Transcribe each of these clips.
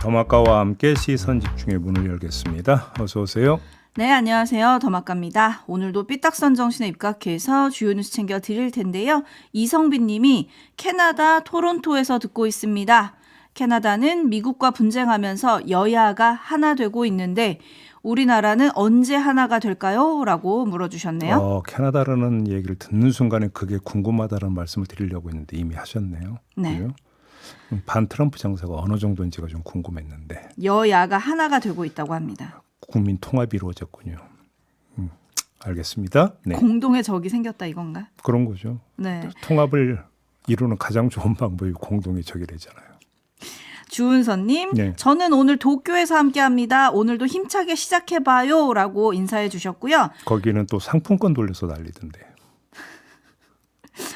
더마카와 함께 시선 집중의 문을 열겠습니다. 어서 오세요. 네, 안녕하세요. 더마카입니다. 오늘도 삐딱선 정신에 입각해서 주요 뉴스 챙겨 드릴 텐데요. 이성빈 님이 캐나다 토론토에서 듣고 있습니다. 캐나다는 미국과 분쟁하면서 여야가 하나 되고 있는데 우리나라는 언제 하나가 될까요? 라고 물어주셨네요. 캐나다라는 얘기를 듣는 순간에 그게 궁금하다는 말씀을 드리려고 했는데 이미 하셨네요. 네. 그래요? 반 트럼프 정세가 어느 정도인지가 좀 궁금했는데. 여야가 하나가 되고 있다고 합니다. 국민 통합이 이루어졌군요. 알겠습니다. 네. 공동의 적이 생겼다 이건가? 그런 거죠. 네. 통합을 이루는 가장 좋은 방법이 공동의 적이래잖아요. 주은선님, 네. 저는 오늘 도쿄에서 함께합니다. 오늘도 힘차게 시작해봐요 라고 인사해 주셨고요. 거기는 또 상품권 돌려서 난리던데.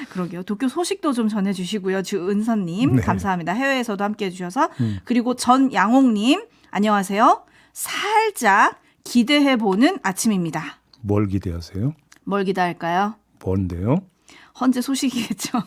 그러게요. 도쿄 소식도 좀 전해주시고요. 주은선님 네. 감사합니다. 해외에서도 함께해 주셔서. 그리고 전양옥님 안녕하세요. 살짝 기대해보는 아침입니다. 뭘 기대하세요? 뭘 기대할까요? 뭔데요? 헌재 소식이겠죠.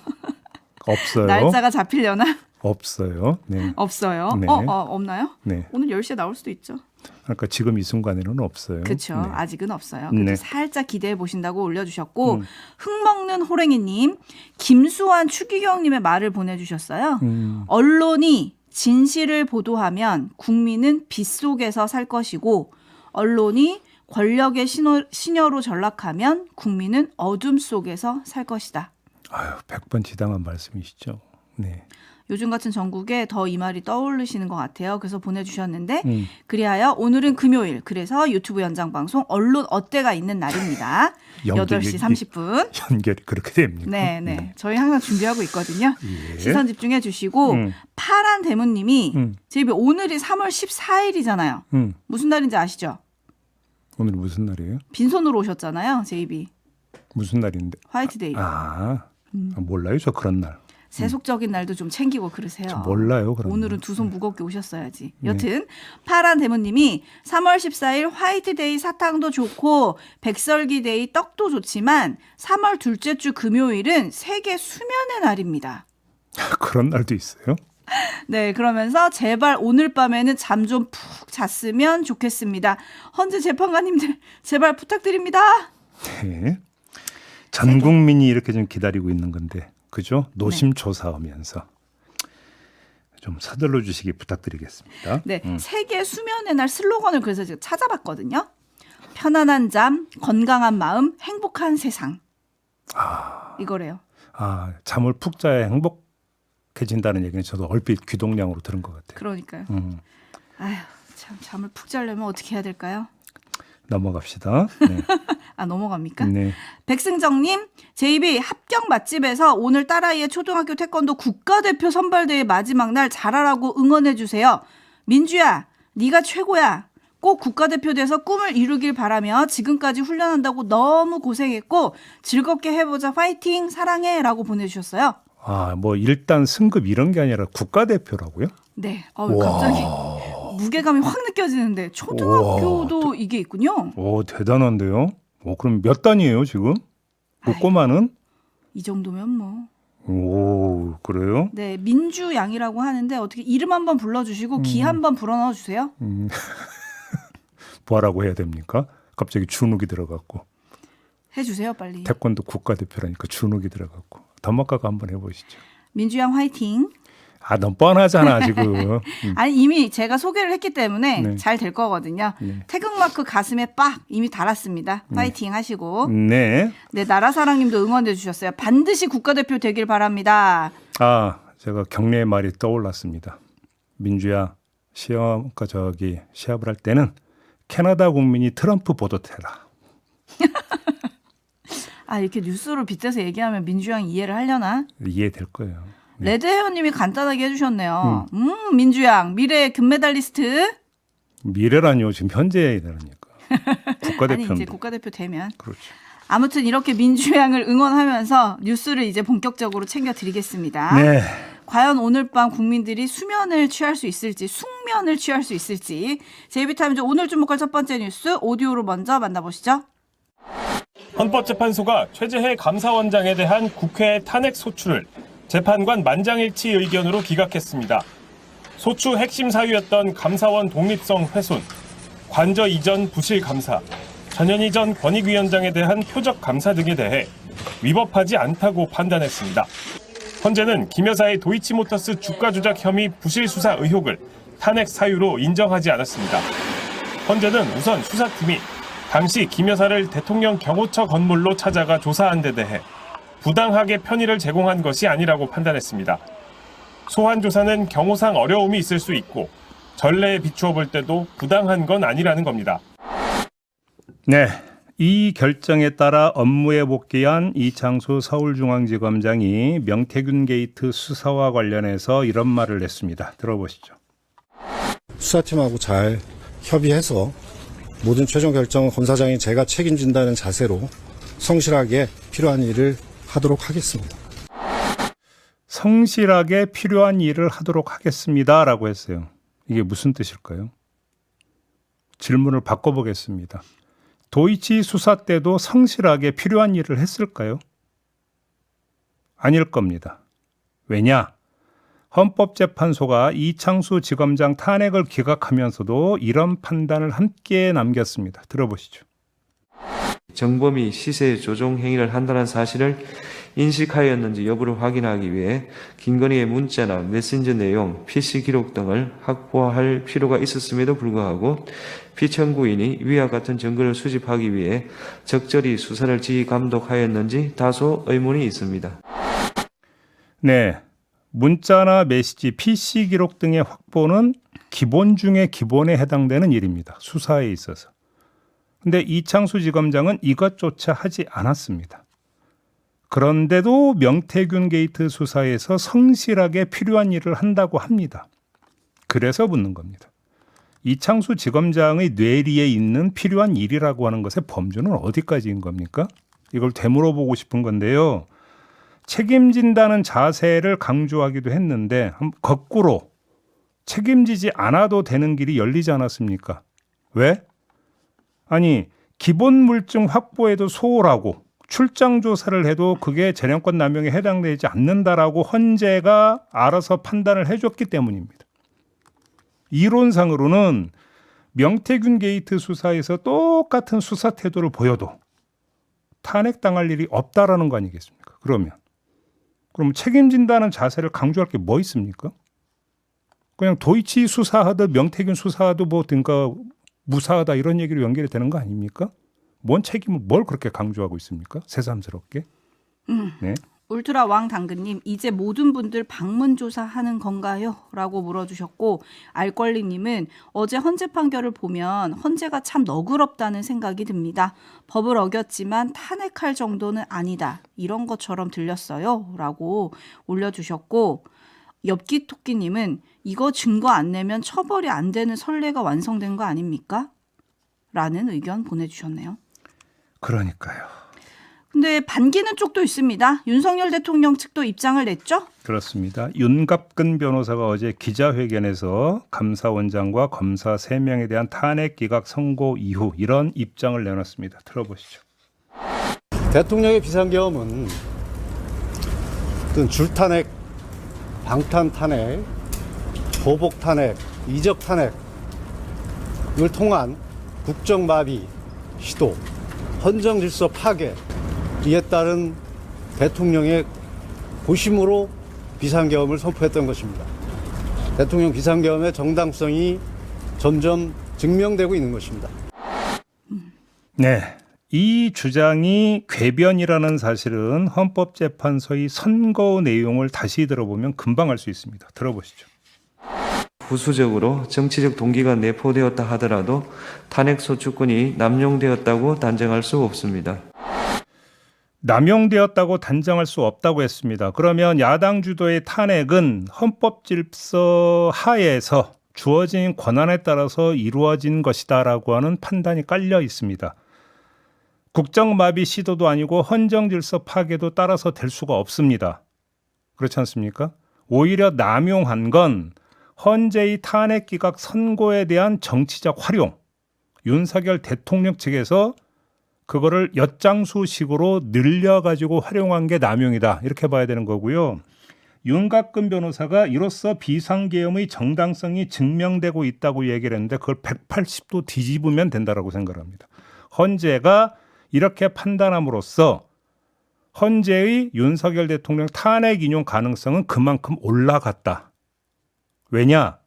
없어요. 날짜가 잡히려나? 없어요. 네. 없어요. 네. 없나요? 네. 오늘 10시에 나올 수도 있죠. 그러니까 지금 이 순간에는 없어요. 그렇죠. 네. 아직은 없어요. 그래도 네. 살짝 기대해 보신다고 올려주셨고 흙먹는 호랭이님, 김수환 추기경님의 말을 보내주셨어요. 언론이 진실을 보도하면 국민은 빛 속에서 살 것이고 언론이 권력의 신여로 전락하면 국민은 어둠 속에서 살 것이다. 아유, 100번 지당한 말씀이시죠. 네. 요즘 같은 전국에 더 이 말이 떠오르시는 것 같아요. 그래서 보내주셨는데 그리하여 오늘은 금요일 그래서 유튜브 연장방송 언론 어때가 있는 날입니다. 8시 30분. 연결이 그렇게 됩니까? 네. 저희 항상 준비하고 있거든요. 예. 시선 집중해 주시고 파란 대문님이 제 입에 오늘이 3월 14일이잖아요. 무슨 날인지 아시죠? 오늘 무슨 날이에요? 빈손으로 오셨잖아요. 제 입이. 무슨 날인데? 화이트데이. 몰라요. 저 그런 날. 세속적인 날도 좀 챙기고 그러세요. 저 몰라요. 그런 오늘은 날. 두 손 무겁게 오셨어야지. 여튼 파란 대문님이 3월 14일 화이트데이 사탕도 좋고 백설기데이 떡도 좋지만 3월 둘째 주 금요일은 세계 수면의 날입니다. 그런 날도 있어요? 네, 그러면서 제발 오늘 밤에는 잠 좀 푹 잤으면 좋겠습니다. 헌재 재판관님들 제발 부탁드립니다. 네. 전 국민이 이렇게 좀 기다리고 있는 건데. 그죠? 노심초사하면서 좀 서둘러 주시기 부탁드리겠습니다. 네, 세계 수면의 날 슬로건을 그래서 제가 찾아봤거든요. 편안한 잠, 건강한 마음, 행복한 세상. 이거래요. 잠을 푹 자야 행복해진다는 얘기는 저도 얼핏 귀동냥으로 들은 것 같아요. 그러니까요. 아휴, 참 잠을 푹 자려면 어떻게 해야 될까요? 넘어갑시다. 네. 넘어갑니까? 네. 백승정님, 제 입이 합격 맛집에서 오늘 딸아이의 초등학교 태권도 국가대표 선발대회 마지막 날 잘하라고 응원해 주세요. 민주야, 네가 최고야. 꼭 국가대표 돼서 꿈을 이루길 바라며 지금까지 훈련한다고 너무 고생했고 즐겁게 해보자. 파이팅 사랑해 라고 보내주셨어요. 뭐 일단 승급 이런 게 아니라 국가대표라고요? 네. 갑자기 무게감이 확 느껴지는데 초등학교도 이게 있군요. 대단한데요. 그럼 몇 단이에요 지금? 꼬마는? 이 정도면 뭐. 오, 그래요? 네, 민주양이라고 하는데 어떻게 이름 한번 불러주시고 기 한번 불어넣어 주세요. 뭐라고 해야 됩니까? 갑자기 준욱이 들어갔고. 해주세요 빨리. 태권도 국가대표라니까 준욱이 들어갔고. 더마카가 한번 해보시죠. 민주양 화이팅. 너무 뻔하잖아 지금. 아니 이미 제가 소개를 했기 때문에 네. 잘 될 거거든요. 네. 태극마크 가슴에 빡 이미 달았습니다. 파이팅 하시고. 네. 네, 나라사랑님도 응원해 주셨어요. 반드시 국가대표 되길 바랍니다. 제가 경례의 말이 떠올랐습니다. 민주야, 시합을 할 때는 캐나다 국민이 트럼프 보듯 해라. 이렇게 뉴스로 빗대서 얘기하면 민주양이 이해를 하려나? 이해될 거예요. 네. 레드헤어님이 간단하게 해주셨네요. 민주양 미래의 금메달리스트. 미래라니요. 지금 현재라니까. 국가대표. 아니 이제 국가대표 되면. 그렇죠. 아무튼 이렇게 민주양을 응원하면서 뉴스를 이제 본격적으로 챙겨드리겠습니다. 네. 과연 오늘 밤 국민들이 수면을 취할 수 있을지 숙면을 취할 수 있을지 제이비타임즈 오늘 주목할 첫 번째 뉴스 오디오로 먼저 만나보시죠. 헌법재판소가 최재해 감사원장에 대한 국회 탄핵 소추를 재판관 만장일치 의견으로 기각했습니다. 소추 핵심 사유였던 감사원 독립성 훼손, 관저 이전 부실 감사, 전현희 전 권익위원장에 대한 표적 감사 등에 대해 위법하지 않다고 판단했습니다. 헌재는 김 여사의 도이치모터스 주가 조작 혐의 부실 수사 의혹을 탄핵 사유로 인정하지 않았습니다. 헌재는 우선 수사팀이 당시 김 여사를 대통령 경호처 건물로 찾아가 조사한 데 대해 부당하게 편의를 제공한 것이 아니라고 판단했습니다. 소환 조사는 경호상 어려움이 있을 수 있고 전례에 비추어 볼 때도 부당한 건 아니라는 겁니다. 네, 이 결정에 따라 업무에 복귀한 이창수 서울중앙지검장이 명태균 게이트 수사와 관련해서 이런 말을 했습니다. 들어보시죠. 수사팀하고 잘 협의해서 모든 최종 결정은 검사장인 제가 책임진다는 자세로 성실하게 필요한 일을 하도록 하겠습니다. 성실하게 필요한 일을 하도록 하겠습니다라고 했어요. 이게 무슨 뜻일까요? 질문을 바꿔보겠습니다. 도이치 수사 때도 성실하게 필요한 일을 했을까요? 아닐 겁니다. 왜냐? 헌법재판소가 이창수 지검장 탄핵을 기각하면서도 이런 판단을 함께 남겼습니다. 들어보시죠. 정범이 시세 조종 행위를 한다는 사실을 인식하였는지 여부를 확인하기 위해 김건희의 문자나 메신저 내용, PC 기록 등을 확보할 필요가 있었음에도 불구하고 피청구인이 위와 같은 증거를 수집하기 위해 적절히 수사를 지휘 감독하였는지 다소 의문이 있습니다. 네, 문자나 메시지, PC 기록 등의 확보는 기본 중에 기본에 해당되는 일입니다. 수사에 있어서. 근데 이창수 지검장은 이것조차 하지 않았습니다. 그런데도 명태균 게이트 수사에서 성실하게 필요한 일을 한다고 합니다. 그래서 묻는 겁니다. 이창수 지검장의 뇌리에 있는 필요한 일이라고 하는 것의 범주는 어디까지인 겁니까? 이걸 되물어보고 싶은 건데요. 책임진다는 자세를 강조하기도 했는데 거꾸로 책임지지 않아도 되는 길이 열리지 않았습니까? 왜? 아니, 기본 물증 확보에도 소홀하고 출장 조사를 해도 그게 재량권 남용에 해당되지 않는다라고 헌재가 알아서 판단을 해줬기 때문입니다. 이론상으로는 명태균 게이트 수사에서 똑같은 수사 태도를 보여도 탄핵당할 일이 없다라는 거 아니겠습니까? 그럼 책임진다는 자세를 강조할 게 뭐 있습니까? 그냥 도이치 수사하듯 명태균 수사도 뭐 등가 무사하다 이런 얘기로 연결이 되는 거 아닙니까? 뭔 책임을 뭘 그렇게 강조하고 있습니까? 새삼스럽게. 네. 울트라 왕 당근님, 이제 모든 분들 방문 조사하는 건가요? 라고 물어주셨고, 알권리님은 어제 헌재 판결을 보면 헌재가 참 너그럽다는 생각이 듭니다. 법을 어겼지만 탄핵할 정도는 아니다. 이런 것처럼 들렸어요. 라고 올려주셨고, 엽기토끼님은 이거 증거 안 내면 처벌이 안 되는 선례가 완성된 거 아닙니까? 라는 의견 보내주셨네요. 그러니까요. 근데 반기는 쪽도 있습니다. 윤석열 대통령 측도 입장을 냈죠? 그렇습니다. 윤갑근 변호사가 어제 기자회견에서 감사원장과 검사 3명에 대한 탄핵 기각 선고 이후 이런 입장을 내놨습니다. 들어보시죠. 대통령의 비상계엄은 어떤 줄탄핵, 방탄탄핵, 보복탄핵, 이적탄핵을 통한 국정마비 시도, 헌정질서 파괴, 이에 따른 대통령의 고심으로 비상계엄을 선포했던 것입니다. 대통령 비상계엄의 정당성이 점점 증명되고 있는 것입니다. 네, 이 주장이 궤변이라는 사실은 헌법재판소의 선고 내용을 다시 들어보면 금방 알 수 있습니다. 들어보시죠. 부수적으로 정치적 동기가 내포되었다 하더라도 탄핵 소추권이 남용되었다고 단정할 수 없습니다. 남용되었다고 단정할 수 없다고 했습니다. 그러면 야당 주도의 탄핵은 헌법 질서 하에서 주어진 권한에 따라서 이루어진 것이다라고 하는 판단이 깔려 있습니다. 국정마비 시도도 아니고 헌정질서 파괴도 따라서 될 수가 없습니다. 그렇지 않습니까? 오히려 남용한 건 헌재의 탄핵 기각 선고에 대한 정치적 활용, 윤석열 대통령 측에서 그거를 엿장수식으로 늘려가지고 활용한 게 남용이다. 이렇게 봐야 되는 거고요. 윤곽근 변호사가 이로써 비상계엄의 정당성이 증명되고 있다고 얘기를 했는데 그걸 180도 뒤집으면 된다라고 생각합니다. 헌재가 이렇게 판단함으로써 헌재의 윤석열 대통령 탄핵 인용 가능성은 그만큼 올라갔다. 왜냐?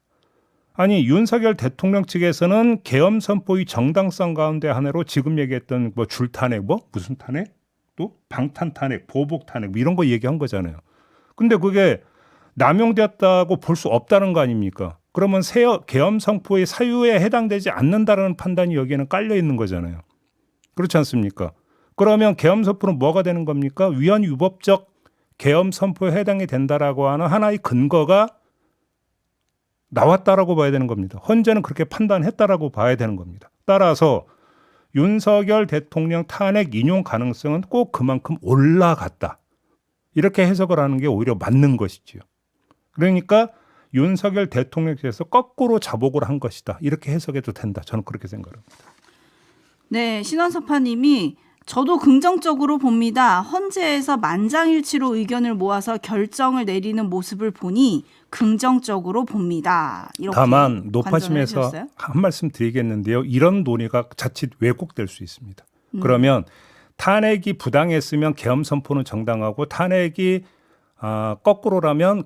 아니 윤석열 대통령 측에서는 계엄 선포의 정당성 가운데 하나로 지금 얘기했던 뭐 줄탄핵 무슨 탄핵? 또 방탄 탄핵, 보복 탄핵 이런 거 얘기한 거잖아요. 근데 그게 남용되었다고 볼 수 없다는 거 아닙니까? 그러면 계엄 선포의 사유에 해당되지 않는다라는 판단이 여기에는 깔려 있는 거잖아요. 그렇지 않습니까? 그러면 계엄 선포는 뭐가 되는 겁니까? 위헌 위법적 계엄 선포에 해당이 된다라고 하는 하나의 근거가 나왔다라고 봐야 되는 겁니다. 헌재는 그렇게 판단했다라고 봐야 되는 겁니다. 따라서 윤석열 대통령 탄핵 인용 가능성은 꼭 그만큼 올라갔다. 이렇게 해석을 하는 게 오히려 맞는 것이지요. 그러니까 윤석열 대통령께서 거꾸로 자복을 한 것이다. 이렇게 해석해도 된다. 저는 그렇게 생각합니다. 네, 신원섭파님이 저도 긍정적으로 봅니다. 헌재에서 만장일치로 의견을 모아서 결정을 내리는 모습을 보니 긍정적으로 봅니다. 이렇게 다만 관전을 높아심에서 해주셨어요. 한 말씀 드리겠는데요. 이런 논의가 자칫 왜곡될 수 있습니다. 그러면 탄핵이 부당했으면 계엄 선포는 정당하고 탄핵이 거꾸로라면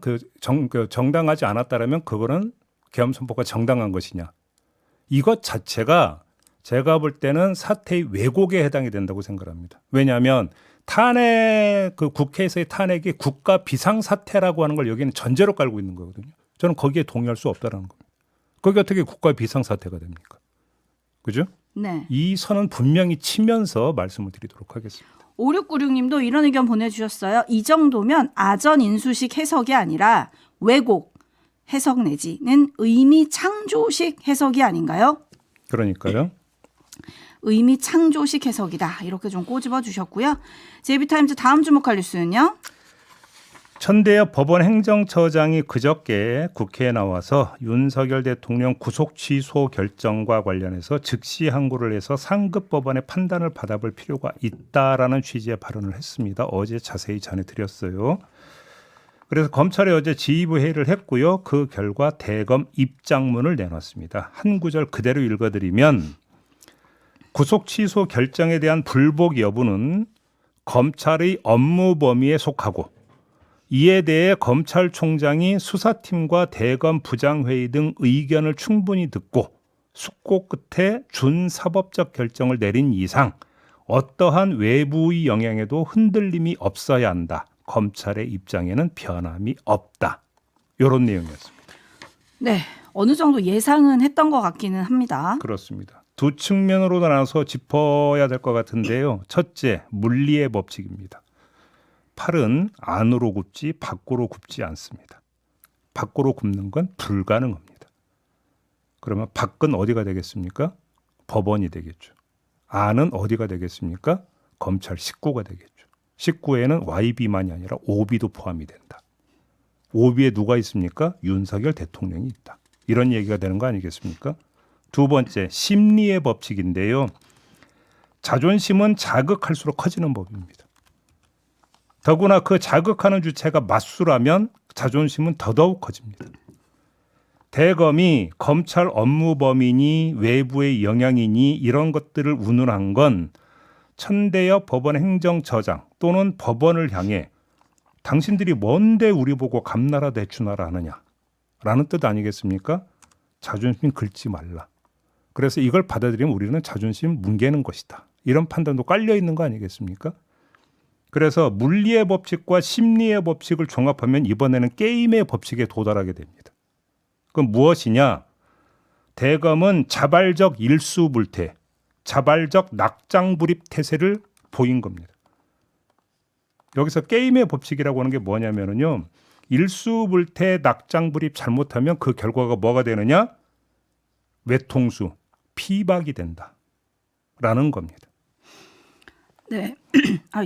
정당하지 않았다라면 그거는 계엄 선포가 정당한 것이냐. 이것 자체가 제가 볼 때는 사태의 왜곡에 해당이 된다고 생각합니다. 왜냐하면 탄핵 국회에서의 탄핵이 국가 비상사태라고 하는 걸 여기는 전제로 깔고 있는 거거든요. 저는 거기에 동의할 수 없다라는 겁니다. 거기 어떻게 국가 비상사태가 됩니까? 그죠? 네. 이 선은 분명히 치면서 말씀을 드리도록 하겠습니다. 5696님도 이런 의견 보내주셨어요. 이 정도면 아전 인수식 해석이 아니라 왜곡 해석 내지는 의미 창조식 해석이 아닌가요? 그러니까요. 의미 창조식 해석이다. 이렇게 좀 꼬집어 주셨고요. JB타임즈 다음 주목할 뉴스는요. 천대엽 법원 행정처장이 그저께 국회에 나와서 윤석열 대통령 구속 취소 결정과 관련해서 즉시 항고를 해서 상급 법원의 판단을 받아볼 필요가 있다라는 취지의 발언을 했습니다. 어제 자세히 전해드렸어요. 그래서 검찰이 어제 지휘부 회의를 했고요. 그 결과 대검 입장문을 내놨습니다. 한 구절 그대로 읽어드리면 구속 취소 결정에 대한 불복 여부는 검찰의 업무 범위에 속하고 이에 대해 검찰총장이 수사팀과 대검 부장회의 등 의견을 충분히 듣고 숙고 끝에 준사법적 결정을 내린 이상 어떠한 외부의 영향에도 흔들림이 없어야 한다. 검찰의 입장에는 변함이 없다. 이런 내용이었습니다. 네, 어느 정도 예상은 했던 것 같기는 합니다. 그렇습니다. 두 측면으로 나눠서 짚어야 될 것 같은데요. 첫째, 물리의 법칙입니다. 팔은 안으로 굽지 밖으로 굽지 않습니다. 밖으로 굽는 건 불가능합니다. 그러면 밖은 어디가 되겠습니까? 법원이 되겠죠. 안은 어디가 되겠습니까? 검찰 식구가 되겠죠. 식구에는 YB만이 아니라 OB도 포함이 된다. OB에 누가 있습니까? 윤석열 대통령이 있다. 이런 얘기가 되는 거 아니겠습니까? 두 번째, 심리의 법칙인데요. 자존심은 자극할수록 커지는 법입니다. 더구나 그 자극하는 주체가 맞수라면 자존심은 더더욱 커집니다. 대검이 검찰 업무 범위니 외부의 영향이니 이런 것들을 운운한 건 천대엽 법원 행정처장 또는 법원을 향해 당신들이 뭔데 우리 보고 감나라 대추나라 하느냐라는 뜻 아니겠습니까? 자존심 긁지 말라. 그래서 이걸 받아들이면 우리는 자존심 뭉개는 것이다. 이런 판단도 깔려 있는 거 아니겠습니까? 그래서 물리의 법칙과 심리의 법칙을 종합하면 이번에는 게임의 법칙에 도달하게 됩니다. 그럼 무엇이냐? 대검은 자발적 일수불태, 자발적 낙장불입 태세를 보인 겁니다. 여기서 게임의 법칙이라고 하는 게 뭐냐면요. 일수불태, 낙장불입 잘못하면 그 결과가 뭐가 되느냐? 외통수, 피박이 된다라는 겁니다. 네.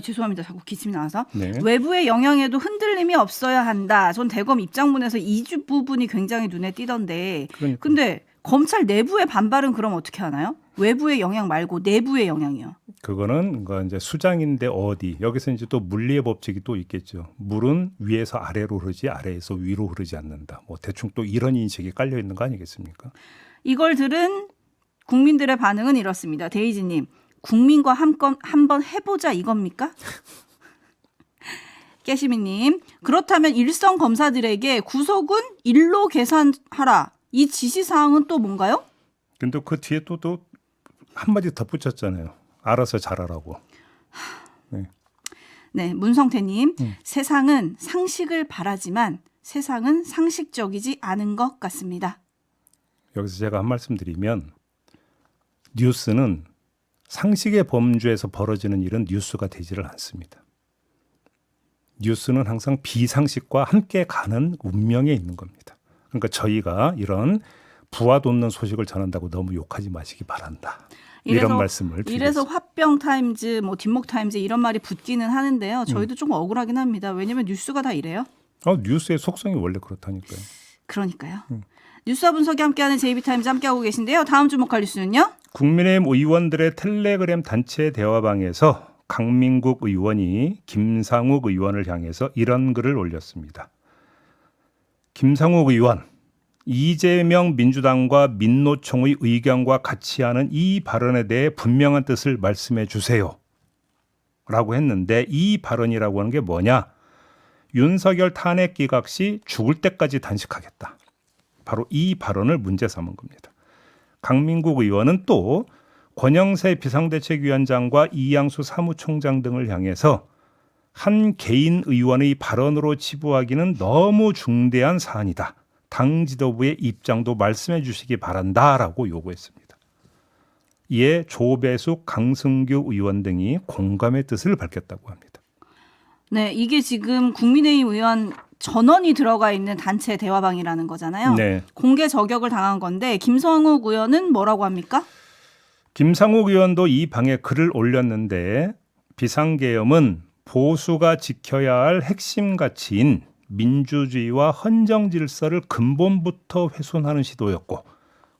죄송합니다. 자꾸 기침이 나와서. 네. 외부의 영향에도 흔들림이 없어야 한다. 전 대검 입장문에서 이 부분이 굉장히 눈에 띄던데. 그러니까. 근데 검찰 내부의 반발은 그럼 어떻게 하나요? 외부의 영향 말고 내부의 영향이요. 그거는 그러니까 이제 수장인데 어디 여기서 이제 또 물리의 법칙이 또 있겠죠. 물은 위에서 아래로 흐르지 아래에서 위로 흐르지 않는다. 뭐 대충 또 이런 인식이 깔려 있는 거 아니겠습니까? 이걸 들은 국민들의 반응은 이렇습니다. 데이지님, 국민과 한번 해보자 이겁니까? 깨시미님, 그렇다면 일선 검사들에게 구속은 1로 계산하라. 이 지시사항은 또 뭔가요? 근데 그 뒤에 또 한마디 덧붙였잖아요. 알아서 잘하라고. 네, 문성태님, 세상은 상식을 바라지만 세상은 상식적이지 않은 것 같습니다. 여기서 제가 한 말씀 드리면 뉴스는 상식의 범주에서 벌어지는 일은 뉴스가 되지를 않습니다. 뉴스는 항상 비상식과 함께 가는 운명에 있는 겁니다. 그러니까 저희가 이런 부화 돋는 소식을 전한다고 너무 욕하지 마시기 바란다. 이런 말씀을 드리겠습니다. 이래서 화병 타임즈, 뭐 뒷목 타임즈 이런 말이 붙기는 하는데요. 저희도 좀 억울하긴 합니다. 왜냐하면 뉴스가 다 이래요. 뉴스의 속성이 원래 그렇다니까요. 그러니까요. 뉴스와 분석이 함께하는 JB타임즈 함께하고 계신데요. 다음 주목할 뉴스는요? 국민의힘 의원들의 텔레그램 단체 대화방에서 강민국 의원이 김상욱 의원을 향해서 이런 글을 올렸습니다. 김상욱 의원, 이재명 민주당과 민노총의 의견과 같이 하는 이 발언에 대해 분명한 뜻을 말씀해 주세요. 라고 했는데 이 발언이라고 하는 게 뭐냐? 윤석열 탄핵 기각 시 죽을 때까지 단식하겠다. 바로 이 발언을 문제 삼은 겁니다. 강민국 의원은 또 권영세 비상대책위원장과 이양수 사무총장 등을 향해서 한 개인 의원의 발언으로 치부하기는 너무 중대한 사안이다. 당 지도부의 입장도 말씀해 주시기 바란다라고 요구했습니다. 이에 조배숙, 강승규 의원 등이 공감의 뜻을 밝혔다고 합니다. 네, 이게 지금 국민의힘 의원 전원이 들어가 있는 단체 대화방이라는 거잖아요. 네. 공개 저격을 당한 건데 김성욱 의원은 뭐라고 합니까? 김상욱 의원도 이 방에 글을 올렸는데 비상계엄은 보수가 지켜야 할 핵심 가치인 민주주의와 헌정질서를 근본부터 훼손하는 시도였고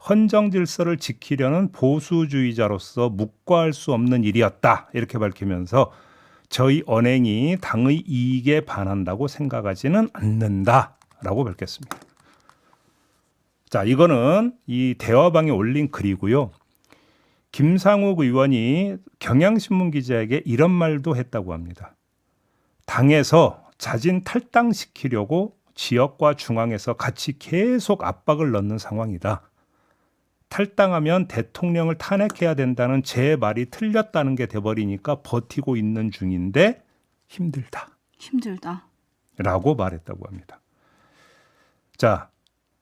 헌정질서를 지키려는 보수주의자로서 묵과할 수 없는 일이었다. 이렇게 밝히면서 저희 언행이 당의 이익에 반한다고 생각하지는 않는다라고 밝혔습니다. 자, 이거는 이 대화방에 올린 글이고요. 김상욱 의원이 경향신문 기자에게 이런 말도 했다고 합니다. 당에서 자진 탈당시키려고 지역과 중앙에서 같이 계속 압박을 넣는 상황이다. 탈당하면 대통령을 탄핵해야 된다는 제 말이 틀렸다는 게 돼버리니까 버티고 있는 중인데 힘들다. 라고 말했다고 합니다. 자,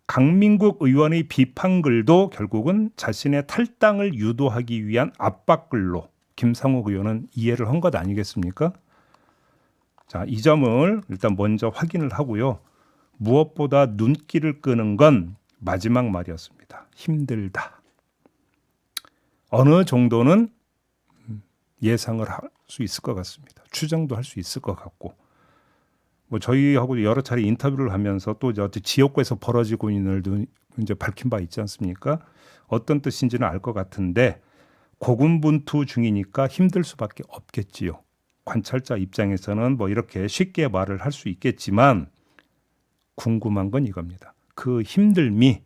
강민국 의원의 비판글도 결국은 자신의 탈당을 유도하기 위한 압박글로 김상욱 의원은 이해를 한 것 아니겠습니까? 자, 이 점을 일단 먼저 확인을 하고요. 무엇보다 눈길을 끄는 건 마지막 말이었습니다. 힘들다. 어느 정도는 예상을 할 수 있을 것 같습니다. 추정도 할 수 있을 것 같고. 뭐 저희하고 여러 차례 인터뷰를 하면서 또 지역구에서 벌어지고 있는 일도 이제 밝힌 바 있지 않습니까? 어떤 뜻인지는 알 것 같은데 고군분투 중이니까 힘들 수밖에 없겠지요. 관찰자 입장에서는 뭐 이렇게 쉽게 말을 할 수 있겠지만 궁금한 건 이겁니다. 그 힘듦이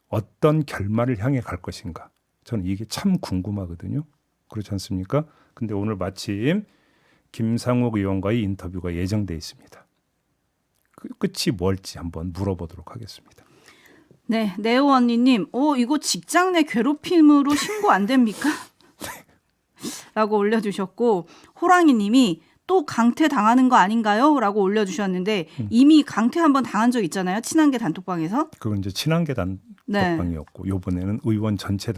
어떤 결말을 향해 갈 것인가? 저는 이게 참 궁금하거든요. 그렇지 않습니까? 근데 오늘 마침 김상욱 의원과의 인터뷰가 예정돼 있습니다. 그 끝이 뭘지 한번 물어보도록 하겠습니다. 네, 네오 언니님, 이거 직장 내 괴롭힘으로 신고 안 됩니까? 라고 올려주셨고, 호랑이님이 또 강퇴 당하는 거 아닌가요? 라고 올려주셨는데 이미 강퇴 한번 당한 적 있잖아요. 친한계 단톡방에서. 그건 이제 친한계 단톡방이었고, 이번에는 의원 전체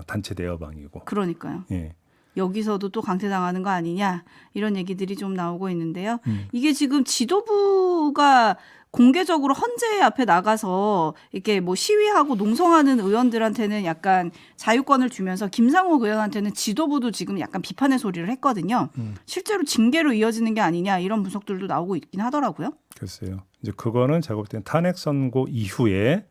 단체 대화방이고. 그러니까요. 예. 여기서도 또 강퇴당하는 거 아니냐 이런 얘기들이 좀 나오고 있는데요. 이게 지금 지도부가 공개적으로 헌재 앞에 나가서 이렇게 뭐 시위하고 농성하는 의원들한테는 약간 자유권을 주면서 김상욱 의원한테는 지도부도 지금 약간 비판의 소리를 했거든요. 실제로 징계로 이어지는 게 아니냐 이런 분석들도 나오고 있긴 하더라고요. 글쎄요. 이제 그거는 제가 볼 때는 탄핵 선고 이후에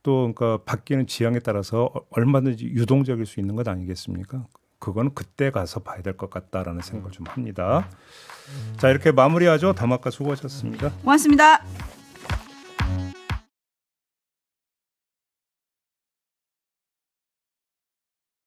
또 그러니까 바뀌는 지형에 따라서 얼마든지 유동적일 수 있는 것 아니겠습니까? 그건 그때 가서 봐야 될 것 같다라는 생각을 좀 합니다. 자, 이렇게 마무리하죠. 담화가 수고하셨습니다. 고맙습니다.